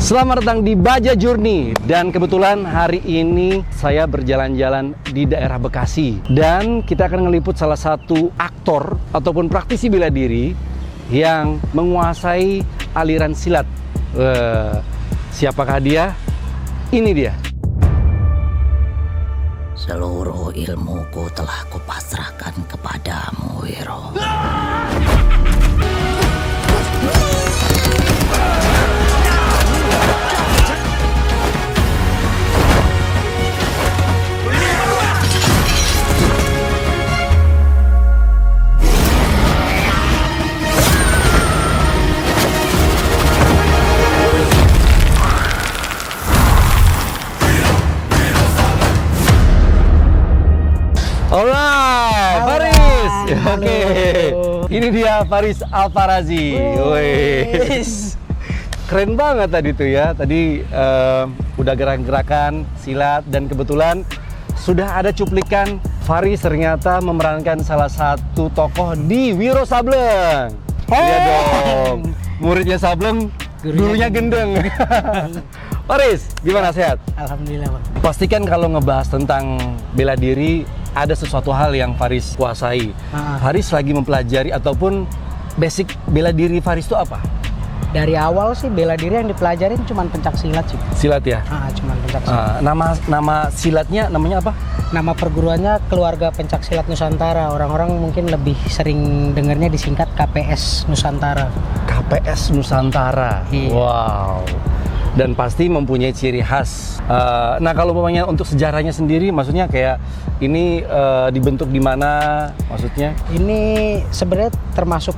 Selamat datang di Baja Journey, dan kebetulan hari ini saya berjalan-jalan di daerah Bekasi dan kita akan ngeliput salah satu aktor ataupun praktisi bela diri yang menguasai aliran silat. Siapakah dia? Ini dia. Seluruh ilmuku telah kupasrahkan kepadamu, Wiro. Alright, Faris. Oke. Ini dia Faris Alfarazi. Wes. Keren banget tadi tuh ya. Tadi udah gerakan-gerakan silat dan kebetulan sudah ada cuplikan Faris ternyata memerankan salah satu tokoh di Wiro Sableng. Iya dong. Muridnya Sableng, gurunya gendeng. Faris, gimana, sehat? Alhamdulillah, Bang. Pastikan kalau ngebahas tentang bela diri ada sesuatu hal yang Faris kuasai. Faris lagi mempelajari ataupun basic bela diri Faris itu apa? Dari awal sih bela diri yang dipelajarin cuma pencak silat sih. Silat ya? Cuma pencak silat. Nama silatnya namanya apa? Nama perguruannya Keluarga Pencak Silat Nusantara. Orang-orang mungkin lebih sering dengarnya disingkat KPS Nusantara. KPS Nusantara. Iya. Wow. Dan pasti mempunyai ciri khas. Nah, kalau umpamanya untuk sejarahnya sendiri, maksudnya kayak ini dibentuk di mana? Maksudnya? Ini sebenarnya termasuk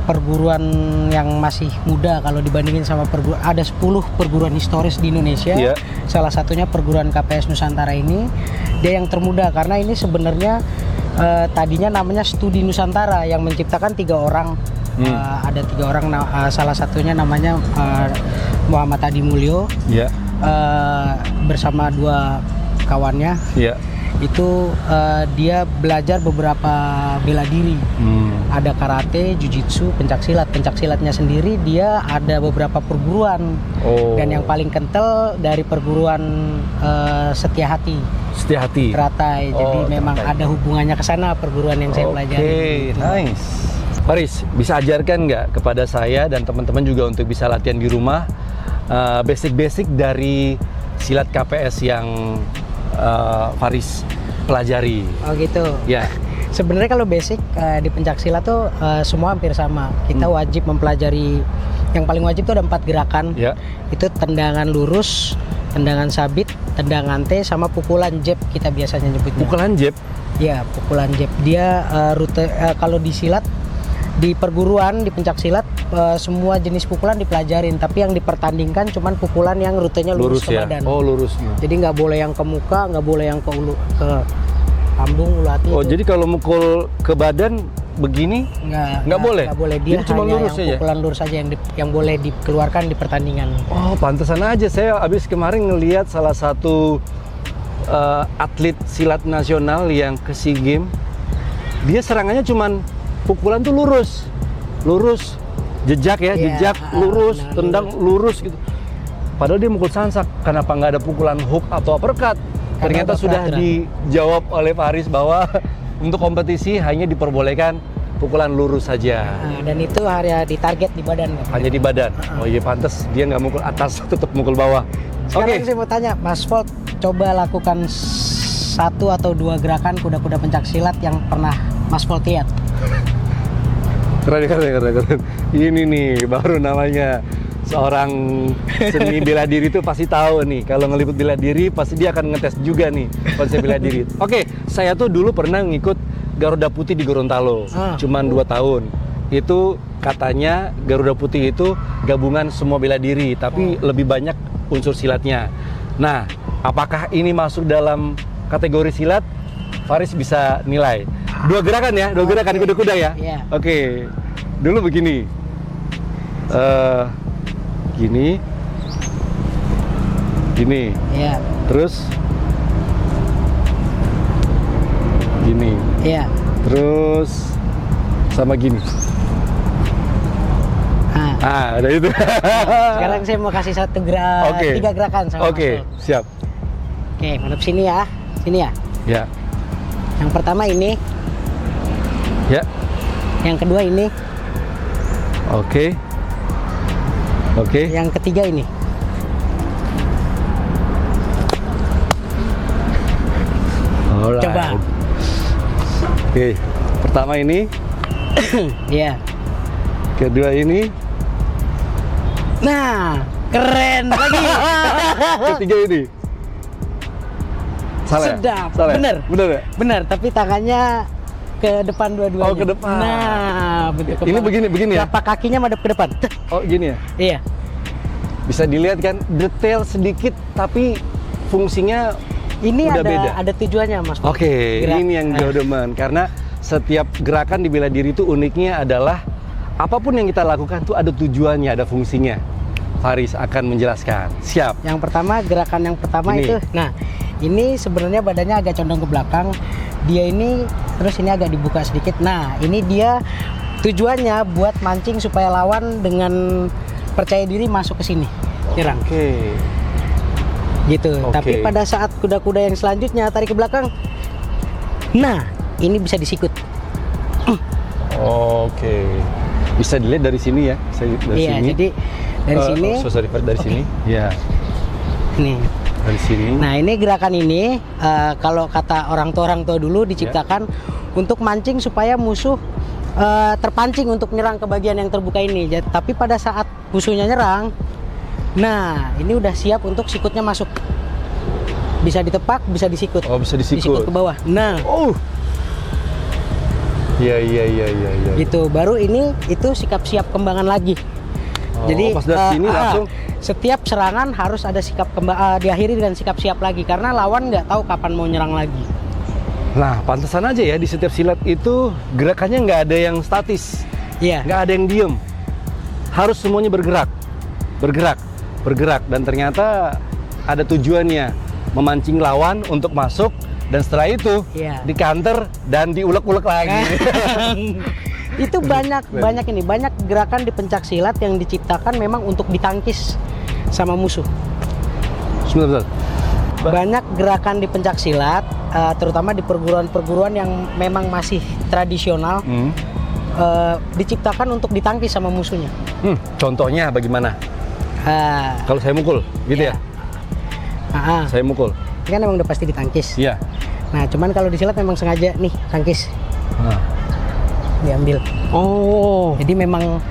perguruan yang masih muda kalau dibandingin sama perguruan. Ada 10 perguruan historis di Indonesia. Yeah. Salah satunya perguruan KPS Nusantara ini. Dia yang termuda karena ini sebenarnya tadinya namanya Studi Nusantara yang menciptakan 3 orang. Ada 3 orang, salah satunya namanya Muhammad Hadi Mulyo, bersama 2 kawannya. Itu dia belajar beberapa bela diri. Ada karate, jujitsu, pencak silat. Pencak silatnya sendiri dia ada beberapa perguruan. Dan yang paling kental dari perguruan Setiahati. Setiahati. Teratai. Jadi memang Teratai. Ada hubungannya ke sana perguruan yang saya pelajari. Oke, nice. Faris, bisa ajarkan nggak kepada saya dan teman-teman juga untuk bisa latihan di rumah basic-basic dari silat KPS yang Faris pelajari? Oh gitu. Ya. Sebenarnya kalau basic di pencak silat tuh semua hampir sama. Kita wajib mempelajari, yang paling wajib tuh ada 4 gerakan. Itu tendangan lurus, tendangan sabit, tendangan T, sama pukulan jab kita biasanya nyebutnya. Pukulan jab? Ya, pukulan jab. Dia rute kalau di silat, di perguruan, di pencak silat semua jenis pukulan dipelajarin, tapi yang dipertandingkan cuman pukulan yang rutenya lurus ke badan. Oh, lurus. Jadi nggak boleh yang ke muka, nggak boleh yang ke lambung, ulu hati. Oh, jadi kalau mukul ke badan begini nggak boleh? Nggak boleh. Dia jadi cuma hanya lurus yang aja? pukulan lurus saja yang boleh dikeluarkan di pertandingan. Oh, pantesan aja saya abis kemarin ngelihat salah satu atlet silat nasional yang ke SEA Games. Dia serangannya cuman pukulan tuh lurus, jejak ya, jejak, lurus, tendang, lurus gitu. Padahal dia mukul sansak, kenapa nggak ada pukulan hook atau uppercut? Ternyata sudah dijawab oleh Faris bahwa untuk kompetisi hanya diperbolehkan pukulan lurus saja. Dan itu hanya ditarget di badan. Hanya di badan? Oh iya, pantas dia nggak mukul atas, tetap mukul bawah. Sekarang saya mau tanya, Mas Volt, coba lakukan 1 atau 2 gerakan kuda-kuda pencak silat yang pernah Mas Volt lihat. Keren. Ini nih baru namanya seorang seni bela diri itu pasti tahu nih. Kalau ngeliput bela diri pasti dia akan ngetes juga nih konsep bela diri. Oke, saya tuh dulu pernah ngikut Garuda Putih di Gorontalo. Cuman 2 tahun. Itu katanya Garuda Putih itu gabungan semua bela diri, tapi lebih banyak unsur silatnya. Nah, apakah ini masuk dalam kategori silat? Faris bisa nilai. 2 gerakan ya, 2 gerakan kuda-kuda ya. Oke. Dulu begini. Gini. Terus gini. Terus sama gini. Ah, ada itu. Sekarang saya mau kasih tiga gerakan sama Oke, Mas Pol. siap. Oke, menghadap sini ya. Sini ya. Ya. Yang pertama ini, Ya. yang kedua ini, Oke. Oke. yang ketiga ini. Alright. Coba. Oke. Pertama ini, Iya. kedua ini, Nah, keren lagi. ketiga ini. Salah. Ya? Sedap. Salah. Ya? Bener. Bener ya? Benar, tapi tangannya ke depan dua-duanya. Oh, ke depan. Nah, bentuk Ini kepala. begini ya? Telapak kakinya madep ke depan. Oh, gini ya. Iya. Bisa dilihat kan detail sedikit tapi fungsinya Ini udah beda. ada tujuannya, Mas. Oke, Gerak. ini yang jauh demen karena setiap gerakan di bela diri itu uniknya adalah apapun yang kita lakukan tuh ada tujuannya, ada fungsinya. Faris akan menjelaskan. Siap. Yang pertama, gerakan yang pertama Ini. itu. Nah, ini sebenarnya badannya agak condong ke belakang. Dia ini terus ini agak dibuka sedikit. Nah, ini dia tujuannya buat mancing supaya lawan dengan percaya diri masuk ke sini. Nyerang. Oke. Gitu. Oke. Tapi pada saat kuda-kuda yang selanjutnya tarik ke belakang. Nah, ini bisa disikut. Oke. Bisa dilihat dari sini ya. Bisa dilihat dari Iya, sini. jadi dari sini. Sorry, dari Oke. sini. Ya, Nih. dari sini. Nah, ini gerakan ini kalau kata orang tua dulu diciptakan untuk mancing supaya musuh terpancing untuk nyerang ke bagian yang terbuka ini. Tapi pada saat musuhnya nyerang, nah ini udah siap untuk sikutnya masuk. Bisa ditepak, bisa disikut. Oh, bisa disikut. Disikut ke bawah. Nah, Oh. Iya. gitu. Baru ini itu sikap siap kembangan lagi. Oh, Jadi pas dari sini langsung. setiap serangan harus ada sikap diakhiri dengan sikap siap lagi karena lawan nggak tahu kapan mau nyerang lagi. Nah, pantesan aja ya di setiap silat itu gerakannya nggak ada yang statis, Iya. nggak ada yang diem. Harus semuanya bergerak, dan ternyata ada tujuannya, memancing lawan untuk masuk, dan setelah itu Iya. di counter dan diulek-ulek lagi. Itu banyak gerakan di pencak silat yang diciptakan memang untuk ditangkis sama musuh. Sebentar. Banyak gerakan di pencak silat, terutama di perguruan-perguruan yang memang masih tradisional, diciptakan untuk ditangkis sama musuhnya. Contohnya bagaimana? Ah, Kalau saya mukul, gitu ya? ah, ah. Saya mukul. Ini kan emang udah pasti ditangkis. Iya. Nah, cuman kalau di silat memang sengaja nih tangkis Nah. diambil. Oh. Jadi memang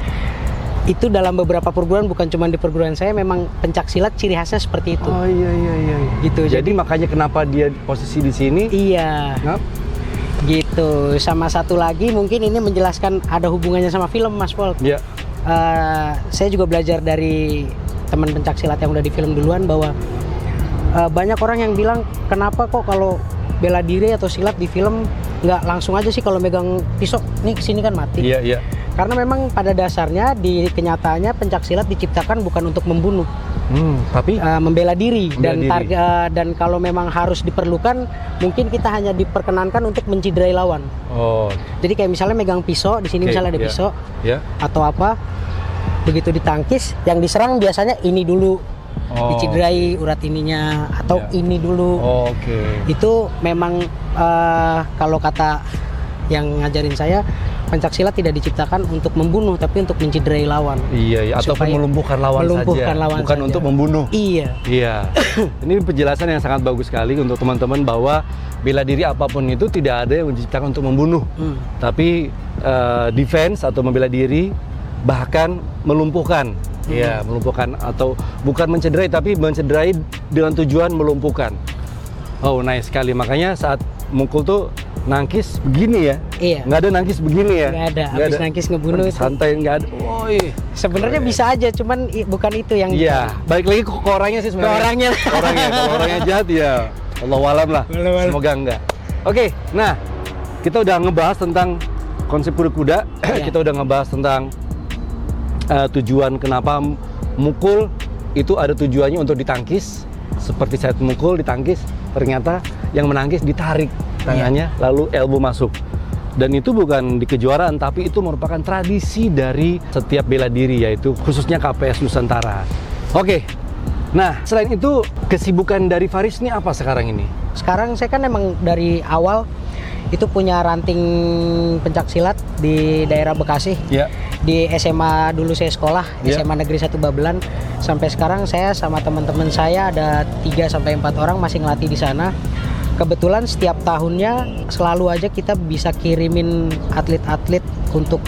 itu dalam beberapa perguruan, bukan cuma di perguruan saya, memang pencak silat ciri khasnya seperti itu. Oh iya. Gitu. Jadi makanya kenapa dia posisi di sini? Iya. Nah, Gitu. Sama satu lagi mungkin ini menjelaskan ada hubungannya sama film, Mas Pol. ya. Saya juga belajar dari teman pencak silat yang udah di film duluan bahwa banyak orang yang bilang kenapa kok kalau bela diri atau silat di film nggak langsung aja sih kalau megang pisau nih kesini kan mati. Iya. Karena memang pada dasarnya di kenyataannya pencak silat diciptakan bukan untuk membunuh, Tapi membela diri. Membela diri. Dan kalau memang harus diperlukan, mungkin kita hanya diperkenankan untuk menciderai lawan. oh, Jadi kayak misalnya megang pisau, di sini Oke, misalnya ada iya. pisau ya. atau apa, begitu ditangkis, yang diserang biasanya ini dulu, Oh, diciderai urat ininya, atau Iya. ini dulu. Oke. Itu memang kalau kata yang ngajarin saya, pencak silat tidak diciptakan untuk membunuh, tapi untuk menciderai lawan. Iya, ataupun Supaya melumpuhkan lawan melumpuhkan saja, lawan bukan saja. untuk membunuh. Iya. Iya. Ini penjelasan yang sangat bagus sekali untuk teman-teman bahwa bela diri apapun itu tidak ada yang diciptakan untuk membunuh, tapi defense atau membela diri, bahkan melumpuhkan. Iya, melumpuhkan atau bukan mencederai tapi mencederai dengan tujuan melumpuhkan. Oh, nice sekali. Makanya saat mukul tuh nangkis begini ya. Iya. Nggak ada nangkis begini ya. Nggak ada. Habis nangkis ngebunuh itu. Santai, nggak ada. Woi. Sebenarnya bisa aja, cuman bukan itu yang. Iya, balik lagi ke orangnya sih sebenarnya. Ke orangnya. Kalau orangnya jahat ya Allahualam lah. Wallahualam. Semoga enggak. Oke, nah kita udah ngebahas tentang konsep kuda-kuda. Iya. Kita udah ngebahas tentang tujuan kenapa mukul itu ada tujuannya untuk ditangkis. Seperti saya mukul ditangkis, ternyata yang menangkis ditarik tangannya, lalu elbow masuk. Dan itu bukan di kejuaraan, tapi itu merupakan tradisi dari setiap bela diri, yaitu khususnya KPS Nusantara. Oke, nah selain itu kesibukan dari Faris ini apa sekarang ini? Sekarang saya kan emang dari awal itu punya ranting pencaksilat di daerah Bekasi. Ya. Di SMA dulu saya sekolah, Ya. SMA Negeri 1 Babelan. Sampai sekarang saya sama teman-teman saya ada 3-4 orang masih ngelatih di sana. Kebetulan setiap tahunnya selalu aja kita bisa kirimin atlet-atlet untuk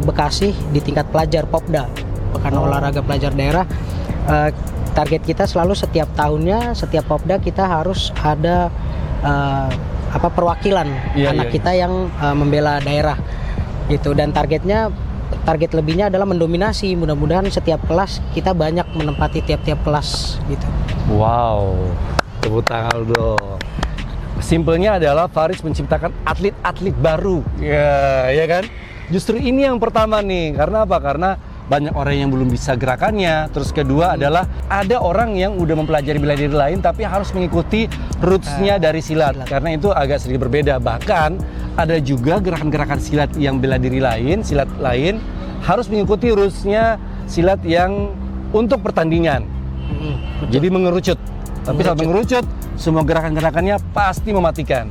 Bekasi di tingkat pelajar Popda, Pekan Olahraga Pelajar Daerah. Target kita selalu setiap tahunnya, setiap Popda kita harus ada perwakilan anak kita yang membela daerah gitu. Dan target lebihnya adalah mendominasi. Mudah-mudahan setiap kelas kita banyak menempati tiap-tiap kelas gitu. Wow, tepuk tangan dong. Simpelnya adalah Faris menciptakan atlet-atlet baru. Ya kan? Justru ini yang pertama nih. Karena apa? Karena banyak orang yang belum bisa gerakannya. Terus kedua adalah ada orang yang udah mempelajari bela diri lain tapi harus mengikuti roots-nya dari silat. Karena itu agak sedikit berbeda. Bahkan ada juga gerakan-gerakan silat yang bela diri lain, silat lain harus mengikuti roots-nya silat yang untuk pertandingan. Jadi mengerucut. Tapi saat mengerucut, semua gerakan-gerakannya pasti mematikan.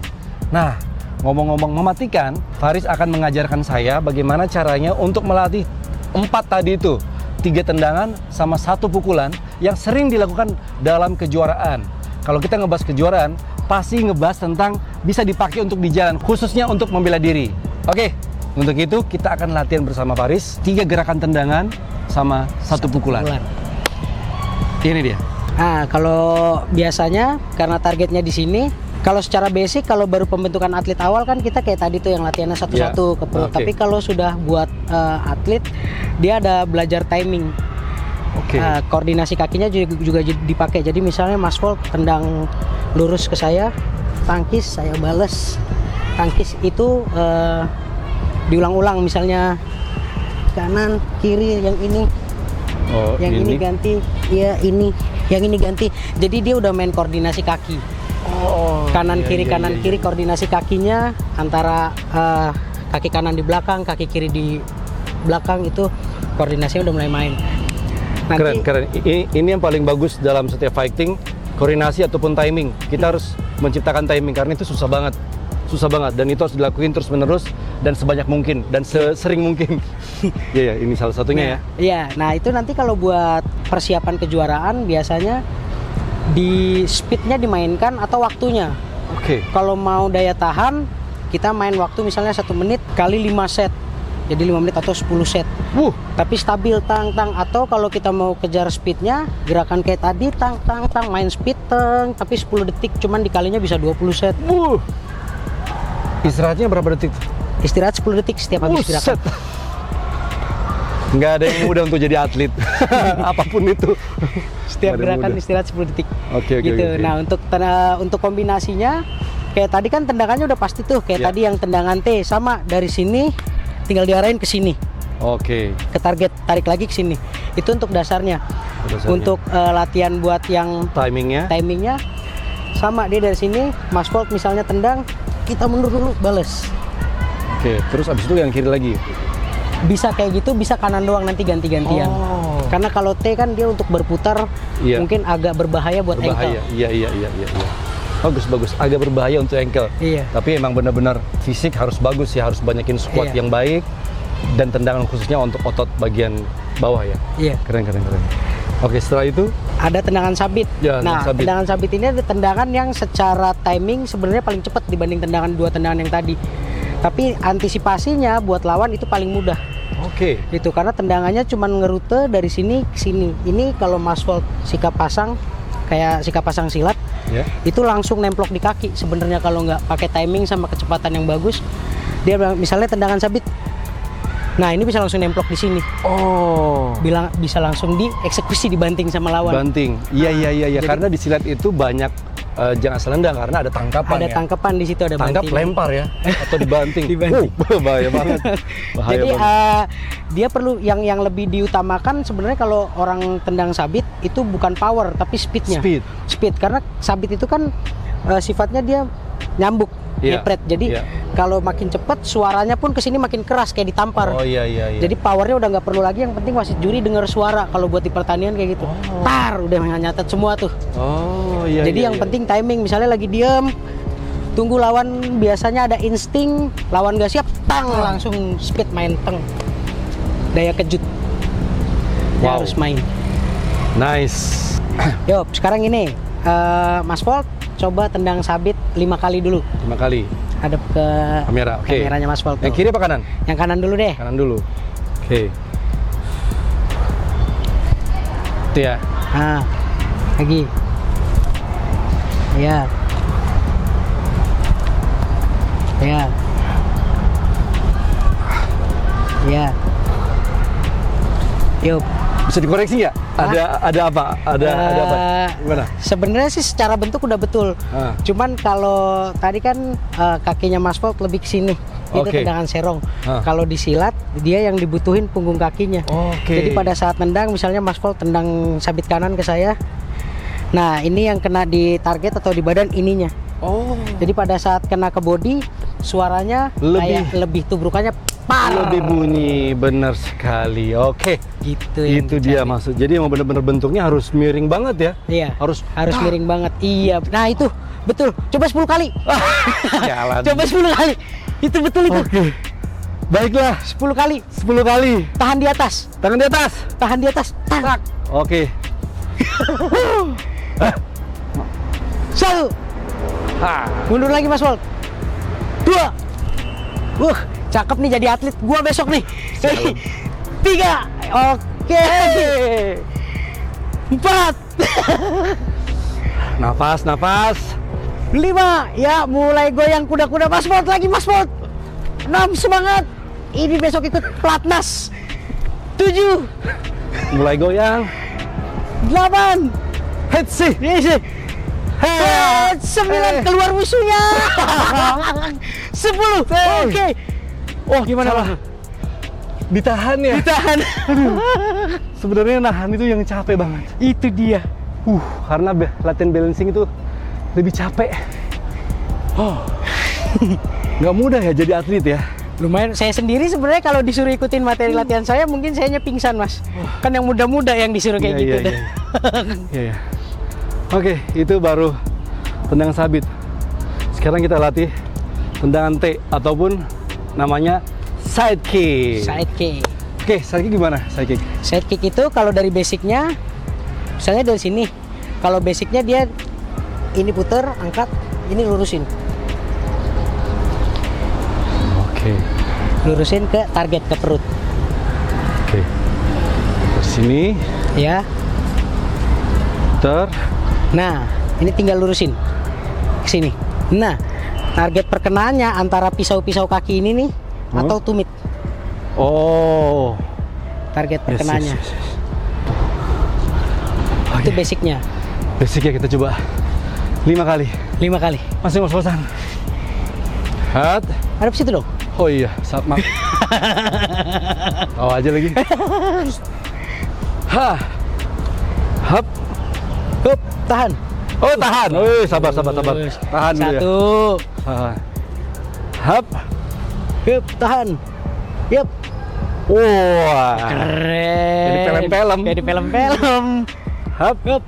Nah, ngomong-ngomong mematikan, Faris akan mengajarkan saya bagaimana caranya untuk melatih 4 tadi itu, 3 tendangan sama 1 pukulan yang sering dilakukan dalam kejuaraan. Kalau kita ngebahas kejuaraan, pasti ngebahas tentang bisa dipakai untuk di jalan, khususnya untuk membela diri. Oke, untuk itu kita akan latihan bersama Faris 3 gerakan tendangan sama 1 pukulan. Ini dia. Nah, kalau biasanya karena targetnya di sini, kalau secara basic, kalau baru pembentukan atlet awal kan kita kayak tadi tuh yang latihannya satu-satu ke perut. Tapi kalau sudah buat atlet, dia ada belajar timing. Koordinasi kakinya juga dipakai. Jadi misalnya Mas Volt tendang lurus ke saya, tangkis, saya bales. Tangkis itu diulang-ulang, misalnya kanan, kiri, yang ini. Yang ini ganti, ya ini, yang ini ganti. Jadi dia udah main koordinasi kaki. Kanan kiri koordinasi kakinya antara kaki kanan di belakang, kaki kiri di belakang, itu koordinasinya udah mulai main. Nanti, keren. Ini yang paling bagus dalam setiap fighting, koordinasi ataupun timing. Kita harus menciptakan timing karena itu susah banget dan itu harus dilakuin terus menerus dan sebanyak mungkin dan sesering mungkin. Ya, ini salah satunya nah itu nanti kalau buat persiapan kejuaraan biasanya di speednya dimainkan atau waktunya. Kalau mau daya tahan, kita main waktu misalnya 1 menit kali 5 set. Jadi 5 menit atau 10 set. Tapi stabil tang. Atau kalau kita mau kejar speednya, gerakan kayak tadi tang, main speed tang, tapi 10 detik cuman dikalinya bisa 20 set. Istirahatnya berapa detik? Istirahat 10 detik setiap habis gerakan. Nggak ada yang mudah untuk jadi atlet. Apapun itu. Setiap gerakan istirahat 10 detik. Oke. Nah, untuk kombinasinya kayak tadi kan tendangannya udah pasti tuh. Kayak tadi yang tendangan T sama dari sini tinggal diarahin ke sini. Ke target, tarik lagi ke sini. Itu untuk dasarnya. Untuk latihan buat yang timingnya sama, dia dari sini Mas Volt misalnya tendang, kita mundur dulu, bales. Terus abis itu yang kiri lagi. Bisa kayak gitu, bisa kanan doang nanti ganti-gantian. Karena kalau T kan dia untuk berputar mungkin agak berbahaya buat ankle. Iya. Bagus. Agak berbahaya untuk ankle. Tapi emang benar-benar fisik harus bagus ya, harus banyakin squat yang baik dan tendangan khususnya untuk otot bagian bawah ya. Keren. Oke, setelah itu ada tendangan sabit. Tendangan sabit ini ada tendangan yang secara timing sebenarnya paling cepat dibanding 2 tendangan yang tadi. Tapi antisipasinya buat lawan itu paling mudah. Itu karena tendangannya cuma ngerute dari sini ke sini. Ini kalau Mas Volt sikap pasang kayak sikap pasang silat, itu langsung nemplok di kaki. Sebenarnya kalau nggak pakai timing sama kecepatan yang bagus, dia misalnya tendangan sabit. Nah, ini bisa langsung nemplok di sini. Bisa langsung dieksekusi, dibanting sama lawan. Iya. Karena di silat itu banyak jangan selendang karena ada tangkapan. Tangkapan di situ, ada tangkap banting. Lempar ya atau dibanting. Bahaya banget. Jadi dia perlu yang lebih diutamakan sebenarnya kalau orang tendang sabit itu bukan power tapi speednya. Speed karena sabit itu kan sifatnya dia nyambuk. Iya. ngepret. Jadi Iya. kalau makin cepet suaranya pun kesini makin keras kayak ditampar. Oh iya. Jadi powernya udah nggak perlu lagi, yang penting wasit juri dengar suara. Kalau buat di pertandingan kayak gitu, tar udah nyatet semua tuh. Oh iya. Jadi iya, yang iya. penting timing, misalnya lagi diem, tunggu lawan, biasanya ada insting, lawan gak siap, tang langsung speed main teng. Daya kejut. Dia Wow. harus main. Nice. Yuk, sekarang ini Mas Volt coba tendang sabit 5 kali dulu. 5 kali. Hadap ke Kamera, oke. kameranya Mas Volt. Yang tuh. kiri apa kanan? Yang kanan dulu deh. Kanan dulu. Oke. Itu ya. Nah, lagi. Ya. Ya. Ya. Yuk. Bisa dikoreksi nggak? Ada apa? Ada apa? Gimana? Sebenarnya sih secara bentuk udah betul. Ah. Cuman kalau tadi kan kakinya Mas Volt lebih ke sini. Itu Oke. tendangan serong. Ah. Kalau disilat, dia yang dibutuhin punggung kakinya. Oke. Jadi pada saat nendang, misalnya Mas Volt tendang sabit kanan ke saya. Nah, ini yang kena di target atau di badan ininya. Oh. Jadi pada saat kena ke body, suaranya kayak lebih tubrukannya par. Lebih bunyi, benar sekali. Oke. Gitu yang Itu dia maksud. Jadi emang bener-bener bentuknya harus miring banget ya. Iya. Harus miring banget. Iya. Nah, itu betul. Coba 10 kali. jalan. Coba 10 kali. Itu betul itu. Oke. Baiklah, 10 kali. 10 kali. Tahan di atas. Tangan di atas. Tahan di atas. Tak. Oke. 1. Ha. Mundur lagi Mas Volt. 2. Cakep nih jadi atlet gua besok nih. 3. Oke. 4. Nafas, nafas. 5. Ya, mulai goyang kuda-kuda Mas Volt lagi Mas Volt. 6. Semangat. Ini besok ikut pelatnas. 7. Mulai goyang. 8. Hetsi. Yes. 9. Keluar musuhnya. 10. Oke. Oh, gimana Bang? Ditahan ya. Ditahan. Sebenarnya nahan itu yang capek banget. Itu dia. Karena latihan balancing itu lebih capek. Nggak mudah ya jadi atlet ya. Lumayan, saya sendiri sebenarnya kalau disuruh ikutin materi latihan saya mungkin sayanya pingsan Mas. Kan yang muda-muda yang disuruh kayak gitu deh. Iya. Oke, itu baru tendangan sabit. Sekarang kita latih tendangan T ataupun namanya side kick. Side kick. Oke, side kick gimana? Side kick. Side kick itu kalau dari basicnya, misalnya dari sini. Kalau basicnya dia ini puter, angkat, ini lurusin. Oke. Lurusin ke target, ke perut. Oke. Ke sini, Ya. Nah, ini tinggal lurusin ke sini. Nah, target perkenaannya antara pisau-pisau kaki ini nih atau tumit. Oh. Target perkenaannya. Yes. Itu basicnya. Basicnya kita coba 5 kali. 5 kali. Masih ngos-ngosan. Hat. Hadap situ dong. Oh iya, maaf. Oh aja lagi. Ha. Hap. Hup, tahan. Oh tahan. Oh sabar. Tahan dulu ya. 1. Tahan. Hap. Hup, tahan. Yup. Wah. Keren. Jadi film-film. Kayak di film-film. Hap. Hup.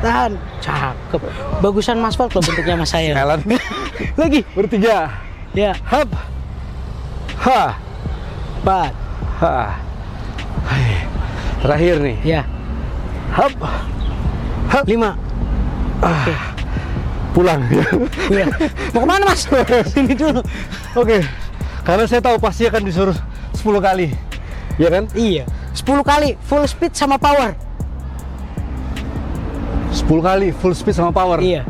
Tahan. Cakep. Bagusan Mas Volt loh bentuknya Mas saya. Jalan. Lagi. Bertiga. Ya. Hap. Ha. 4. Ha. Hai. Terakhir nih. Ya. Hap. 5. Pulang. Ya. Mau kemana Mas? Sini dulu. Oke. Karena saya tahu pasti akan disuruh 10 kali. Iya kan? Iya. 10 kali full speed sama power. 10 kali full speed sama power. Iya.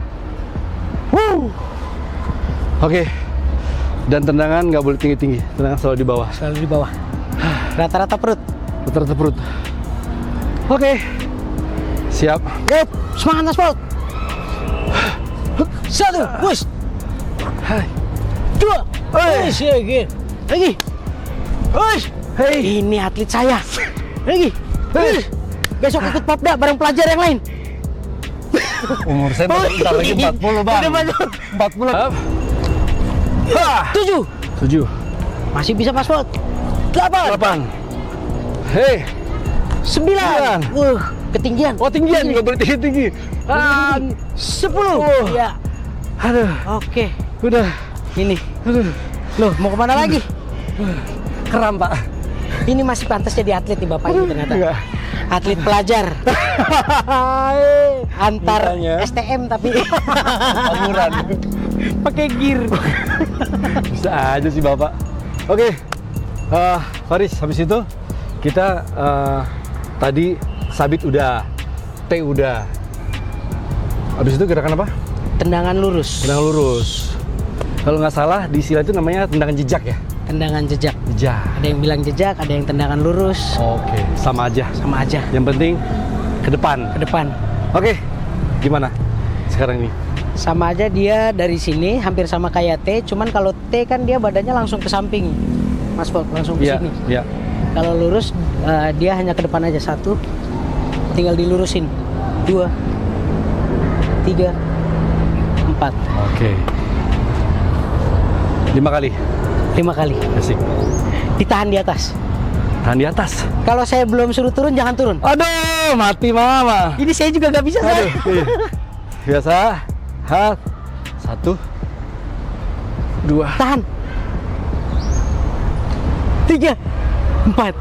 Oke. Dan tendangan nggak boleh tinggi-tinggi. Tendangan selalu di bawah. Selalu di bawah. Rata-rata perut. Rata-rata perut. Oke. Siap. Yup. Semangat Mas Volt. 1. Push. 2. Push. Lagi. Push. Hey. Ini atlet saya. Lagi. Push. Besok ikut Popda bareng pelajar yang lain. Umur saya bentar lagi 40 bang. Udah 40. 7. 7. Masih bisa Mas Bolt. 8. 8. Hei. 9. Ketinggian. Oh, tinggian, nggak boleh tinggi. 10. Ya. Aduh, Oke. udah. Ini. Aduh, Loh, mau kemana lagi? kram, Pak. Ini masih pantas jadi atlet nih Bapak ini ternyata. Enggak. Atlet pelajar. Antar Mintanya. STM tapi Amuran. pakai gear. Bisa aja sih Bapak. Oke, Faris, habis itu kita tadi sabit udah, T udah. Habis itu gerakan apa? Tendangan lurus. Tendangan lurus. Kalau nggak salah di silat itu namanya tendangan jejak ya? Tendangan jejak. Jejak. Ada yang bilang jejak, ada yang tendangan lurus. Oke, sama aja. Sama aja. Yang penting ke depan. Ke depan. Oke, gimana sekarang ini? Sama aja dia dari sini hampir sama kayak T, cuman kalau T kan dia badannya langsung ke samping. Mas Bolt langsung ke Iya, sini. iya. Kalau lurus dia hanya ke depan aja. 1. Tinggal dilurusin. 2. 3. 4. Oke. 5 kali. 5 kali. Asik. Ditahan di atas. Tahan di atas. Kalau saya belum suruh turun, jangan turun. Aduh, mati mama. Ini saya juga nggak bisa, Aduh, saya. iya. Biasa. 1, 2. Tahan. 3, 4.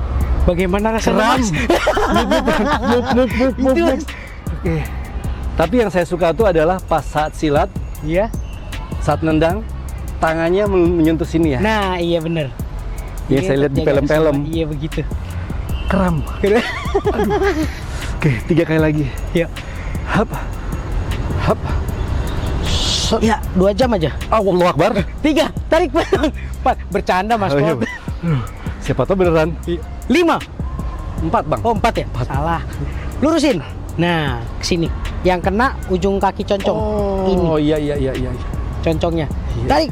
Bagaimana rasanya, Kram. Mas? Itu, Mas. Oke. Tapi yang saya suka tuh adalah pas saat silat, Iya. saat nendang, tangannya menyentuh sini ya. Nah, iya bener. Yang saya lihat di Jaga film-film. sama- Iya begitu. Kram. Oke, 3 kali lagi. Ya. Hap. Hap. Ya, 2 jam aja. Allahu Akbar. 3, tarik 4. Bercanda Mas Oh, iya, Bolt. siapa tahu beneran. 5. 4 Bang. Oh, 4 ya? Salah. Lurusin. Nah, kesini. Yang kena ujung kaki concong. Ini Oh iya iya iya iya. concongnya. Iya. Tarik.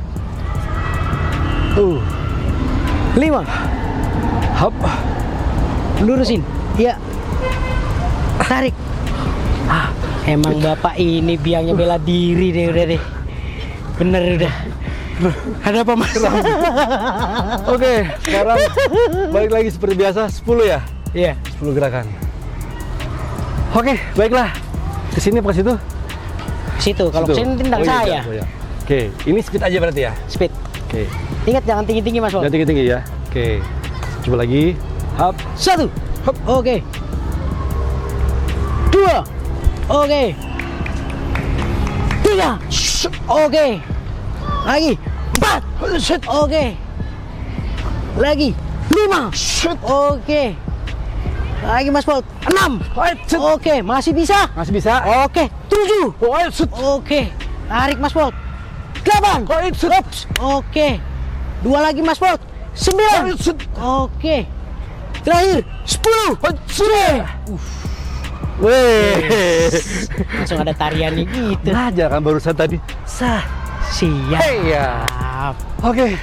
5. Hap. Lurusin. Iya. Tarik. Emang Bapak ini biangnya bela diri deh, udah deh. Bener udah. Ada apa Mas? Oke, sekarang balik lagi seperti biasa 10 ya. Iya. 10 gerakan. Oke, baiklah. Ke sini apa ke situ? Situ. Kalau Situ. kesini tendang Oh, iya, saya. oh, iya. Oke, ini speed aja berarti ya. Speed. Oke. Ingat jangan tinggi-tinggi Mas Bolt. Jangan tinggi-tinggi ya. Oke. Coba lagi. Hap. 1. Oke. 2. Oke. 3. Oke. Lagi. 4. Oke. Lagi. 5. Oke. Lagi Mas Bolt. 6. Oke, masih bisa. Masih bisa? Oke. 7. Oke. Tarik Mas Bolt. 8. Oke. 2 lagi Mas Bolt. 9. Oke. Terakhir 10. Weh. Langsung ada tariannya gitu. Belajar kan barusan tadi. Sah. Siap. Iya. Oke.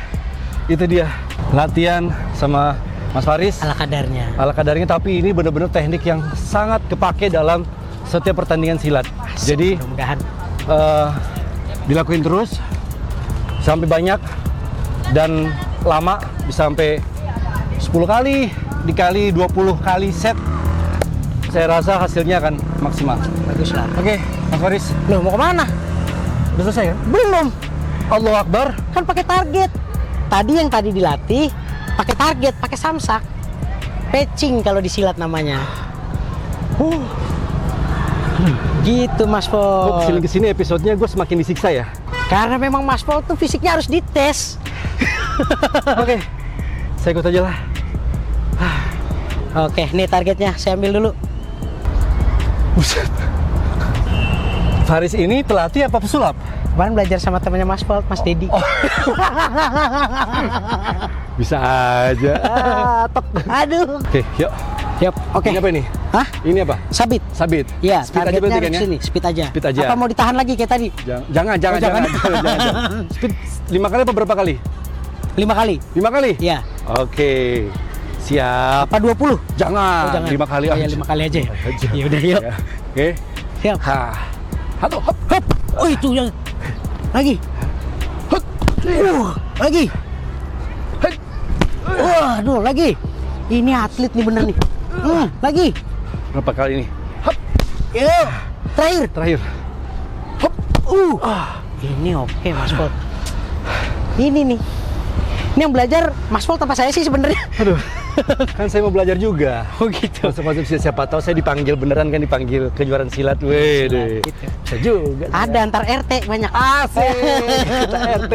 Itu dia latihan sama Mas Faris. Ala kadarnya. Ala kadarnya, tapi ini benar-benar teknik yang sangat kepake dalam setiap pertandingan silat. Jadi Mudah-mudahan. dilakuin terus sampai banyak dan lama, bisa sampai 10 kali dikali 20 kali set. Saya rasa hasilnya akan maksimal. Bagus lah. Oke, Mas Faris, Loh, mau kemana? udah selesai kan? Belum. Allahu Akbar. Kan pakai target. Tadi yang tadi dilatih pakai target, pakai samsak. Patching kalau disilat namanya. Gitu Mas Kok Pol. kesini episodenya gue semakin disiksa ya? Karena memang Mas Pol tuh fisiknya harus dites. Oke, saya ikut aja lah. Oke, nih targetnya saya ambil dulu. Buset. Faris ini pelatih apa pesulap? Kemarin belajar sama temannya Mas Pol, Mas Dedi. Bisa aja. Aduh. Oke, yuk. Yap, oke. Ini apa ini? Hah? Ini apa? Sabit. Sabit. Iya, Speed aja targetnya berarti kan harus ya? sini, speed aja. Speed aja. Apa mau ditahan lagi kayak tadi? Jangan. jangan. Speed 5 kali apa berapa kali? 5 kali. 5 kali? Iya. Oke. Siap. Apa 20? Jangan. Oh, jangan. 5 kali Oh, ya 5 kali aja ya. Ya udah, yuk. Ya. Oke. Siap. Ha. Satu, hop, hop. Oh, itu yang lagi. Lagi. Waduh, lagi. Ini atlet nih bener nih. Lagi. Berapa kali ini? Ya. Terakhir. Terakhir. Ini oke, Mas Volt. Ini nih. Ini yang belajar Mas Volt apa saya sih sebenarnya? Aduh. Kan saya mau belajar juga. Oh gitu. Masuk siapa tahu saya dipanggil beneran kan, dipanggil kejuaraan silat. Weh deh. Gitu. Bisa juga. Ada antar RT banyak. Asik. Kita RT.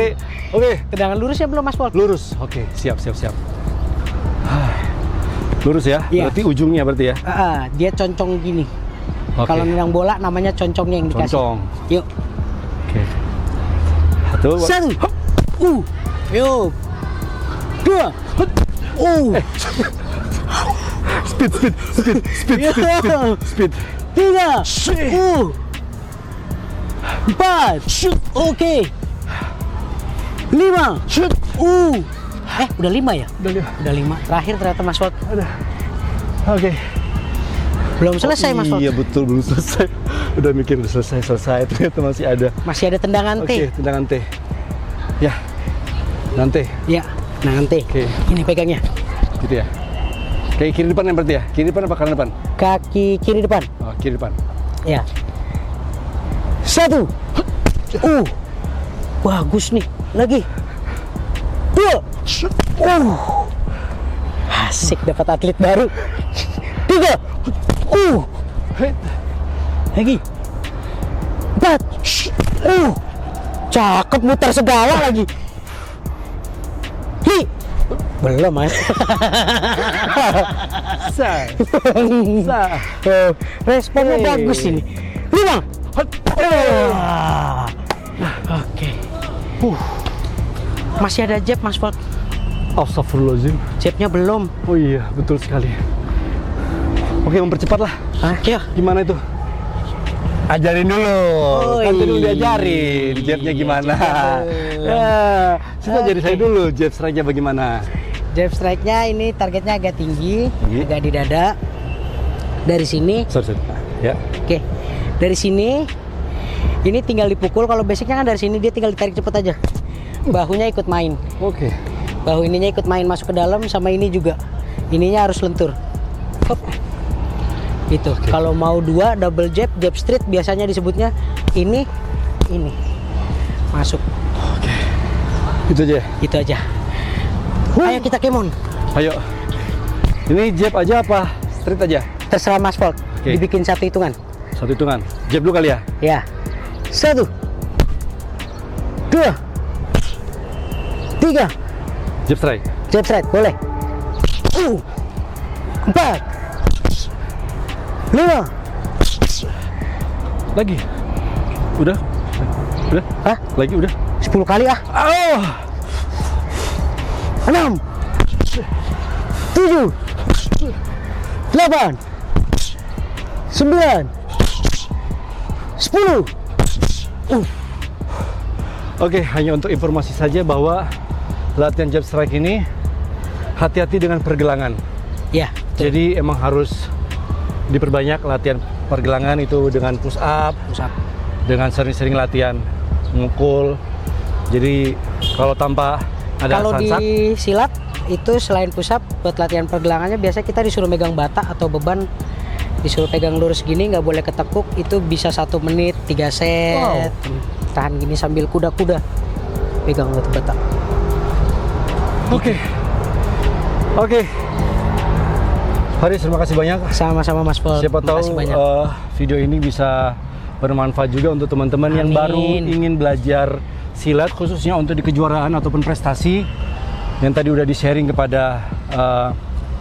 Oke. Tendangan lurus ya belum, Mas Volt? Lurus. Oke, siap. Lurus ya? Iya. Berarti ujungnya berarti ya? Dia concong gini. Oke. Kalau nendang bola namanya concongnya yang dikasih. Concong. Yuk. Oke. Satu. Satu. Yuk. Dua. Speed. Tiga. Empat. Oke. Lima. Udah 5 ya? Udah 5. Terakhir ternyata Mas Volt. Oke. Belum selesai Mas Volt. Iya betul, belum selesai. Udah mikir udah selesai, ternyata masih ada. Masih ada tendangan T. Oke, tendangan T. Ya. Nanti. Ya, tendangan T. Oke. Ini pegangnya. Gitu ya. Kayak kiri depan yang berarti ya? Kiri depan apa kanan depan? Kaki kiri depan. Oh, kiri depan. Ya. Satu. Bagus nih. Lagi. Dua. Asik, dapat atlet baru. Tiga. Lagi. Empat. Cakep, muter segala lagi. Belum Mas. Responnya bagus ini. 5. Oke. Masih ada jab Mas Volt. Astagfirullahaladzim. Jabnya belum. Oh iya, betul sekali. Oke, mempercepat lah. Ayo. Gimana itu? Ajarin dulu. Kan tadi udah diajarin jabnya gimana. Ya, sudah jadi saya dulu jab strike-nya bagaimana. Jab strike-nya ini targetnya agak tinggi, agak di dada. Dari sini. Sorry. Ya. Oke. Dari sini ini tinggal dipukul. Kalau basicnya kan dari sini, dia tinggal ditarik cepet aja. Bahunya ikut main. Oke. Bahu ininya ikut main masuk ke dalam, sama ini juga. Ininya harus lentur. Hop. Gitu. Kalau mau 2 double jab straight biasanya disebutnya ini masuk. Oke. Itu aja. Itu aja. Ayo kita kemon. Ayo. Ini jab aja apa straight aja? Terserah Mas Volt. Oke. Dibikin satu hitungan. Satu hitungan. Jab dulu kali ya? Ya. 1 2 3. Jab strike. Jab straight boleh. 4 5. Lagi. Udah? Hah? Lagi udah? 10 kali ah. 6 7 8 9 10. Oke, hanya untuk informasi saja bahwa latihan jab strike ini hati-hati dengan pergelangan. Ya. Jadi emang harus diperbanyak latihan pergelangan itu dengan push up, dengan sering-sering latihan mukul. Jadi kalau tanpa ada Kalau sansak, di silat itu selain push up, buat latihan pergelangannya biasa kita disuruh megang bata atau beban, disuruh pegang lurus gini, nggak boleh ketekuk. Itu bisa 1 menit 3 set. Wow. Tahan gini sambil kuda-kuda pegang bata. Oke. Haris, terima kasih banyak. Sama-sama Mas Volt. Siapa tahu Makasih banyak. video ini bisa bermanfaat juga untuk teman-teman yang baru ingin belajar silat, khususnya untuk di kejuaraan ataupun prestasi. Yang tadi udah di-sharing kepada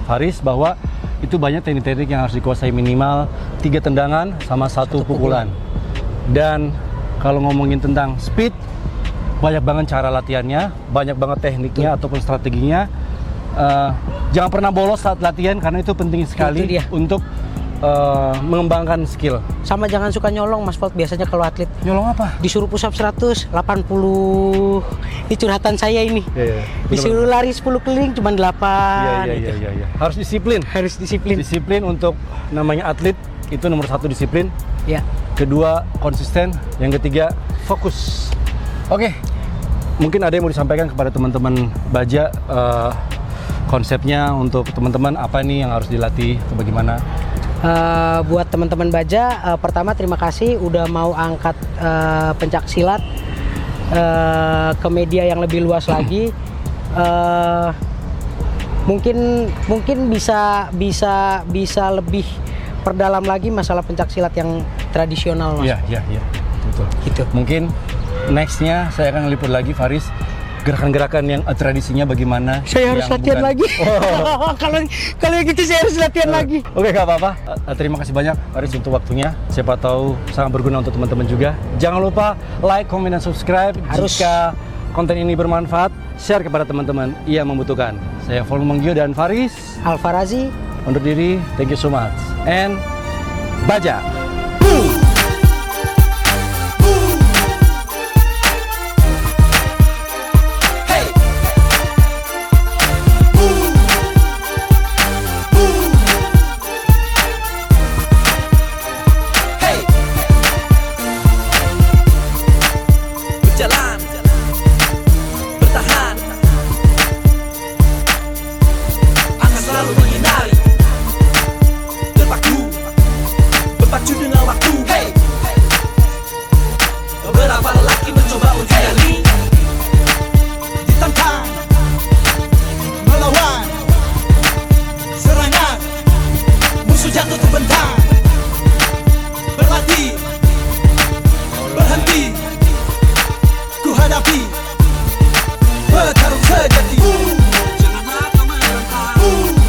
Haris bahwa itu banyak teknik-teknik yang harus dikuasai, minimal 3 tendangan sama 1 pukulan. Dan kalau ngomongin tentang speed, banyak banget cara latihannya, banyak banget tekniknya ataupun strateginya. Jangan pernah bolos saat latihan karena itu penting sekali untuk mengembangkan skill. Sama jangan suka nyolong Mas Volt. Biasanya kalau atlet Nyolong apa? disuruh push up 100, 80. Ini curhatan saya ini. Disuruh lari 10 keliling cuma 8. Iya. Harus disiplin. Harus disiplin. Disiplin untuk namanya atlet itu nomor 1 disiplin. Ya. Kedua konsisten. Yang ketiga fokus. Oke. mungkin ada yang mau disampaikan kepada teman-teman baja, konsepnya untuk teman-teman apa nih yang harus dilatih atau bagaimana? Buat teman-teman baja, pertama terima kasih udah mau angkat pencak silat ke media yang lebih luas lagi. Mungkin bisa lebih perdalam lagi masalah pencak silat yang tradisional, Mas. Iya, betul. Gitu. Mungkin nextnya saya akan ngeliput lagi Faris gerakan-gerakan yang tradisinya bagaimana. Saya harus latihan lagi. Kalau gitu saya harus latihan lagi. Oke, gak apa-apa. Terima kasih banyak Faris untuk waktunya. Siapa tahu sangat berguna untuk teman-teman juga. Jangan lupa like, comment, dan subscribe. Jika konten ini bermanfaat, share kepada teman-teman yang membutuhkan. Saya Volkan Manggio dan Faris Alfarazi undur diri. Thank you so much. And baja. Berjalan, bertahan, akan selalu